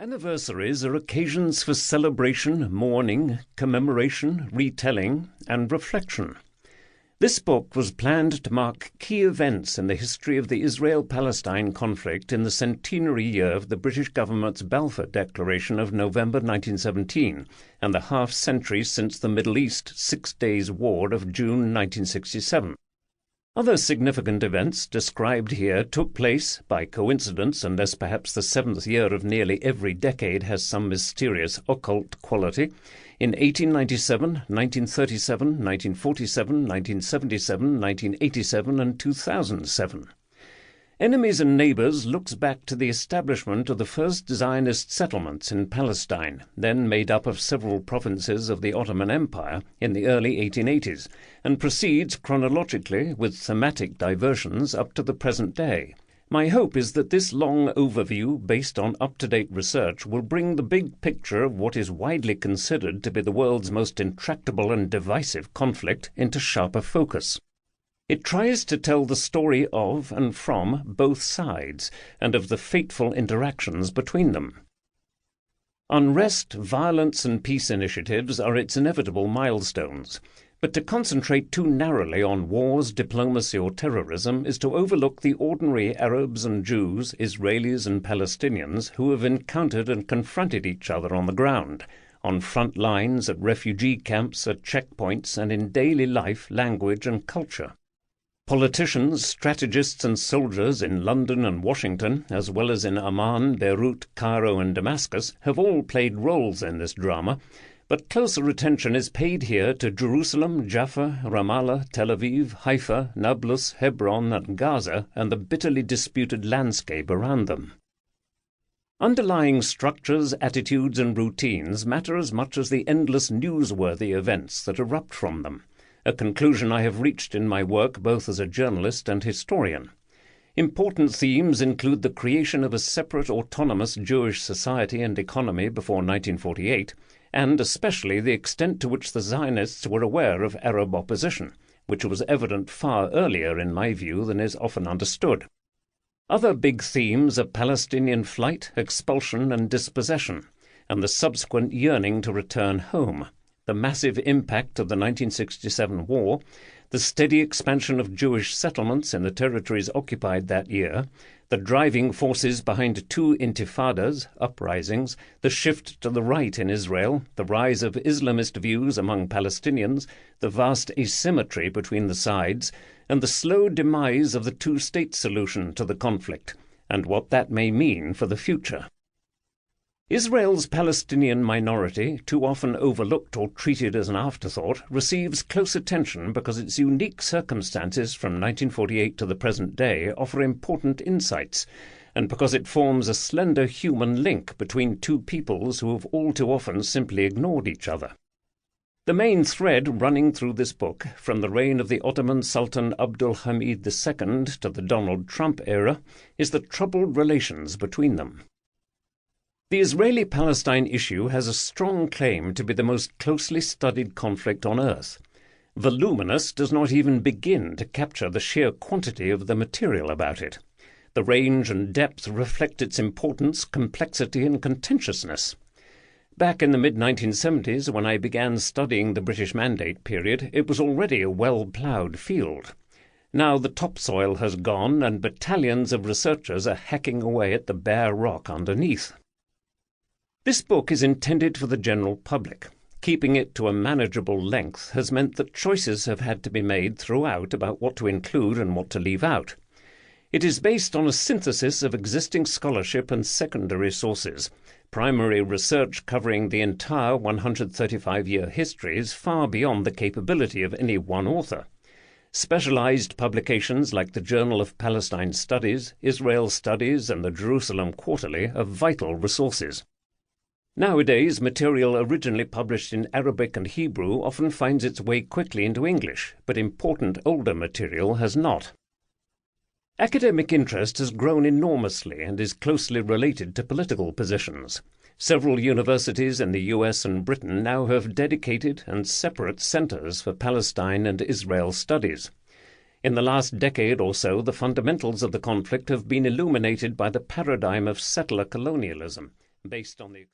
Anniversaries are occasions for celebration, mourning, commemoration, retelling, and reflection. This book was planned to mark key events in the history of the Israel-Palestine conflict in the centenary year of the British government's Balfour Declaration of November 1917 and the half-century since the Middle East Six Days War of June 1967. Other significant events described here took place, by coincidence and as perhaps the seventh year of nearly every decade has some mysterious occult quality, in 1897, 1937, 1947, 1977, 1987 and 2007. Enemies and Neighbours looks back to the establishment of the first Zionist settlements in Palestine, then made up of several provinces of the Ottoman Empire in the early 1880s, and proceeds chronologically with thematic diversions up to the present day. My hope is that this long overview, based on up-to-date research, will bring the big picture of what is widely considered to be the world's most intractable and divisive conflict into sharper focus. It tries to tell the story of and from both sides, and of the fateful interactions between them. Unrest, violence and peace initiatives are its inevitable milestones, but to concentrate too narrowly on wars, diplomacy or terrorism is to overlook the ordinary Arabs and Jews, Israelis and Palestinians who have encountered and confronted each other on the ground, on front lines, at refugee camps, at checkpoints and in daily life, language and culture. Politicians, strategists and soldiers in London and Washington, as well as in Amman, Beirut, Cairo and Damascus, have all played roles in this drama, but closer attention is paid here to Jerusalem, Jaffa, Ramallah, Tel Aviv, Haifa, Nablus, Hebron and Gaza and the bitterly disputed landscape around them. Underlying structures, attitudes and routines matter as much as the endless newsworthy events that erupt from them, a conclusion I have reached in my work both as a journalist and historian. Important themes include the creation of a separate autonomous Jewish society and economy before 1948, and especially the extent to which the Zionists were aware of Arab opposition, which was evident far earlier in my view than is often understood. Other big themes are Palestinian flight, expulsion and dispossession, and the subsequent yearning to return home, the massive impact of the 1967 war, the steady expansion of Jewish settlements in the territories occupied that year, the driving forces behind two Intifadas, uprisings, the shift to the right in Israel, the rise of Islamist views among Palestinians, the vast asymmetry between the sides, and the slow demise of the two-state solution to the conflict, and what that may mean for the future. Israel's Palestinian minority, too often overlooked or treated as an afterthought, receives close attention because its unique circumstances from 1948 to the present day offer important insights, and because it forms a slender human link between two peoples who have all too often simply ignored each other. The main thread running through this book, from the reign of the Ottoman Sultan Abdul Hamid II to the Donald Trump era, is the troubled relations between them. The Israeli-Palestine issue has a strong claim to be the most closely studied conflict on earth. Voluminous does not even begin to capture the sheer quantity of the material about it. The range and depth reflect its importance, complexity and contentiousness. Back in the mid-1970s, when I began studying the British Mandate period, it was already a well-ploughed field. Now the topsoil has gone and battalions of researchers are hacking away at the bare rock underneath. This book is intended for the general public. Keeping it to a manageable length has meant that choices have had to be made throughout about what to include and what to leave out. It is based on a synthesis of existing scholarship and secondary sources. Primary research covering the entire 135-year history is far beyond the capability of any one author. Specialized publications like the Journal of Palestine Studies, Israel Studies and the Jerusalem Quarterly are vital resources. Nowadays, material originally published in Arabic and Hebrew often finds its way quickly into English, but important older material has not. Academic interest has grown enormously and is closely related to political positions. Several universities in the US and Britain now have dedicated and separate centers for Palestine and Israel studies. In the last decade or so, the fundamentals of the conflict have been illuminated by the paradigm of settler colonialism, based on the